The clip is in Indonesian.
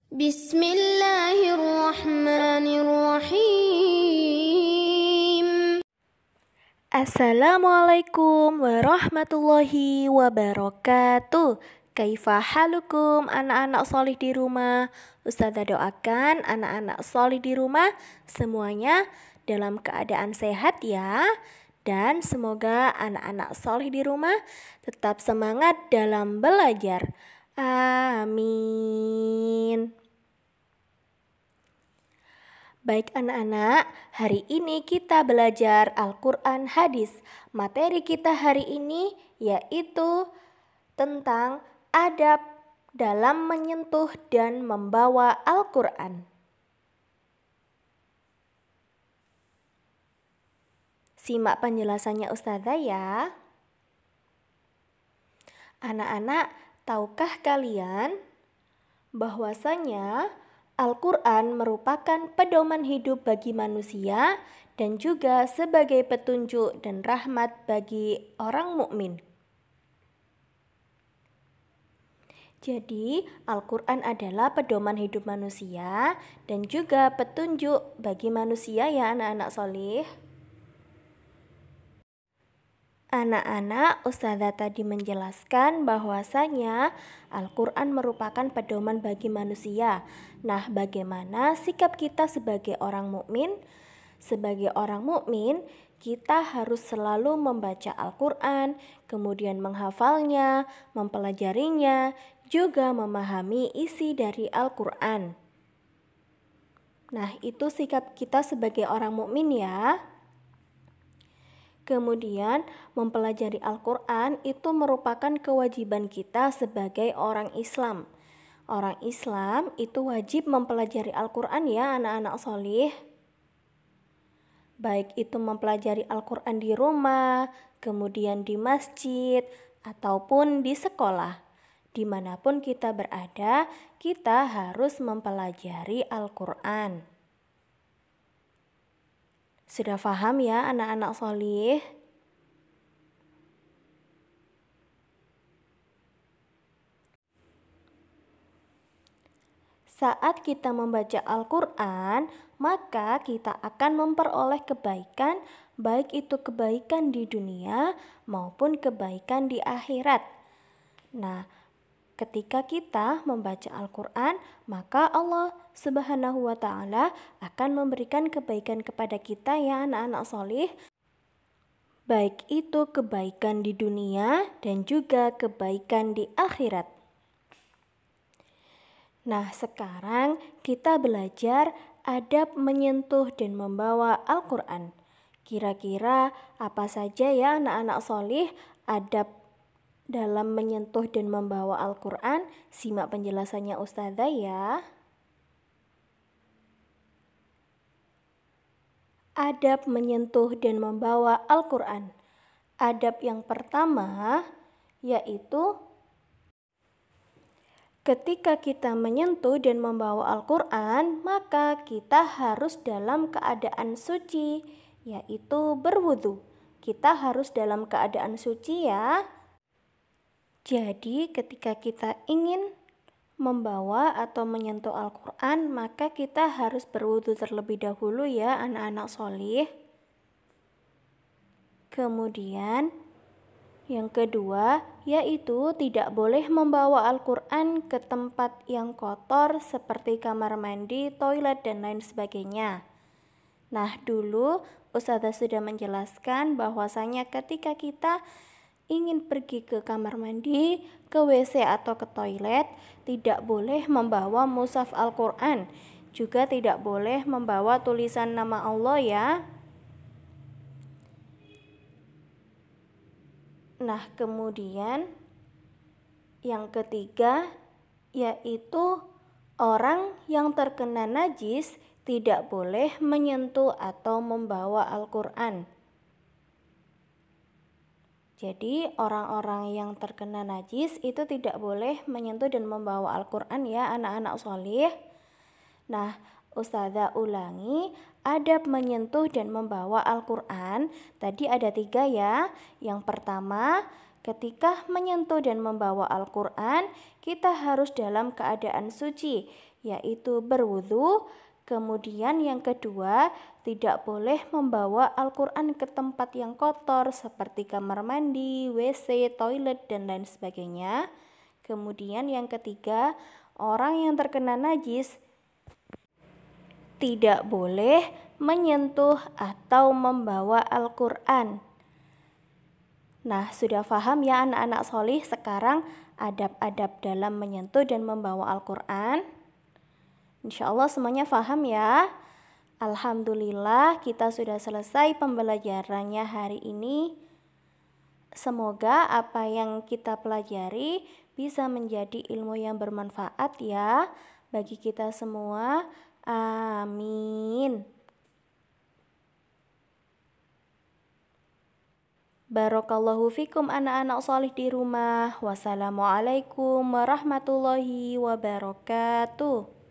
Bismillahirrahmanirrahim. Assalamualaikum warahmatullahi wabarakatuh. Kaifa halukum anak-anak solih di rumah? Ustazah doakan anak-anak solih di rumah semuanya dalam keadaan sehat ya. Dan semoga anak-anak solih di rumah tetap semangat dalam belajar. Amin. Baik anak-anak, hari ini kita belajar Al-Quran Hadis. Materi kita hari ini yaitu tentang adab dalam menyentuh dan membawa Al-Quran. Simak penjelasannya Ustazah ya. Anak-anak, tahukah kalian bahwasanya Al-Quran merupakan pedoman hidup bagi manusia dan juga sebagai petunjuk dan rahmat bagi orang mukmin. Jadi, Al-Quran adalah pedoman hidup manusia dan juga petunjuk bagi manusia ya anak-anak solih. Anak-anak, Ustazah tadi menjelaskan bahwasanya Al-Quran merupakan pedoman bagi manusia. Nah, bagaimana sikap kita sebagai orang mukmin? Sebagai orang mukmin, kita harus selalu membaca Al-Quran, kemudian menghafalnya, mempelajarinya, juga memahami isi dari Al-Quran. Nah, itu sikap kita sebagai orang mukmin ya. Kemudian, mempelajari Al-Quran itu merupakan kewajiban kita sebagai orang Islam. Orang Islam itu wajib mempelajari Al-Quran ya anak-anak solih. Baik itu mempelajari Al-Quran di rumah, kemudian di masjid, ataupun di sekolah. Dimanapun kita berada, kita harus mempelajari Al-Quran. Sudah paham ya anak-anak solih? Saat kita membaca Al-Quran, maka kita akan memperoleh kebaikan, baik itu kebaikan di dunia maupun kebaikan di akhirat. Nah, ketika kita membaca Al-Quran, maka Allah Subhanahu wa Ta'ala akan memberikan kebaikan kepada kita ya anak-anak solih. Baik itu kebaikan di dunia dan juga kebaikan di akhirat. Nah, sekarang kita belajar adab menyentuh dan membawa Al-Quran. Kira-kira apa saja ya anak-anak solih adab dalam menyentuh dan membawa Al-Quran? Simak penjelasannya Ustazah ya. Adab menyentuh dan membawa Al-Quran. Adab yang pertama yaitu ketika kita menyentuh dan membawa Al-Quran, maka kita harus dalam keadaan suci, yaitu berwudu. Kita harus dalam keadaan suci ya. Jadi ketika kita ingin membawa atau menyentuh Al-Quran, maka kita harus berwudu terlebih dahulu ya anak-anak solih. Kemudian yang kedua yaitu tidak boleh membawa Al-Quran ke tempat yang kotor seperti kamar mandi, toilet, dan lain sebagainya. Nah, dulu Ustazah sudah menjelaskan bahwasanya ketika kita ingin pergi ke kamar mandi, ke WC atau ke toilet, tidak boleh membawa mushaf Al-Quran. Juga tidak boleh membawa tulisan nama Allah ya. Nah, kemudian yang ketiga yaitu orang yang terkena najis tidak boleh menyentuh atau membawa Al-Quran. Jadi orang-orang yang terkena najis itu tidak boleh menyentuh dan membawa Al-Quran ya anak-anak solih. Nah, Ustazah ulangi, adab menyentuh dan membawa Al-Quran tadi ada 3 ya. Yang pertama, Ketika menyentuh dan membawa Al-Quran, kita harus dalam keadaan suci, yaitu berwudu. Kemudian yang kedua, tidak boleh membawa Al-Quran ke tempat yang kotor seperti kamar mandi, WC, toilet, dan lain sebagainya. Kemudian yang ketiga, orang yang terkena najis tidak boleh menyentuh atau membawa Al-Quran. Nah, sudah paham ya anak-anak solih sekarang adab-adab dalam menyentuh dan membawa Al-Quran? Insya Allah semuanya paham ya. Alhamdulillah kita sudah selesai pembelajarannya hari ini. Semoga apa yang kita pelajari bisa menjadi ilmu yang bermanfaat ya bagi kita semua. Amin. Barakallahu fikum anak-anak solih di rumah. Wassalamualaikum warahmatullahi wabarakatuh.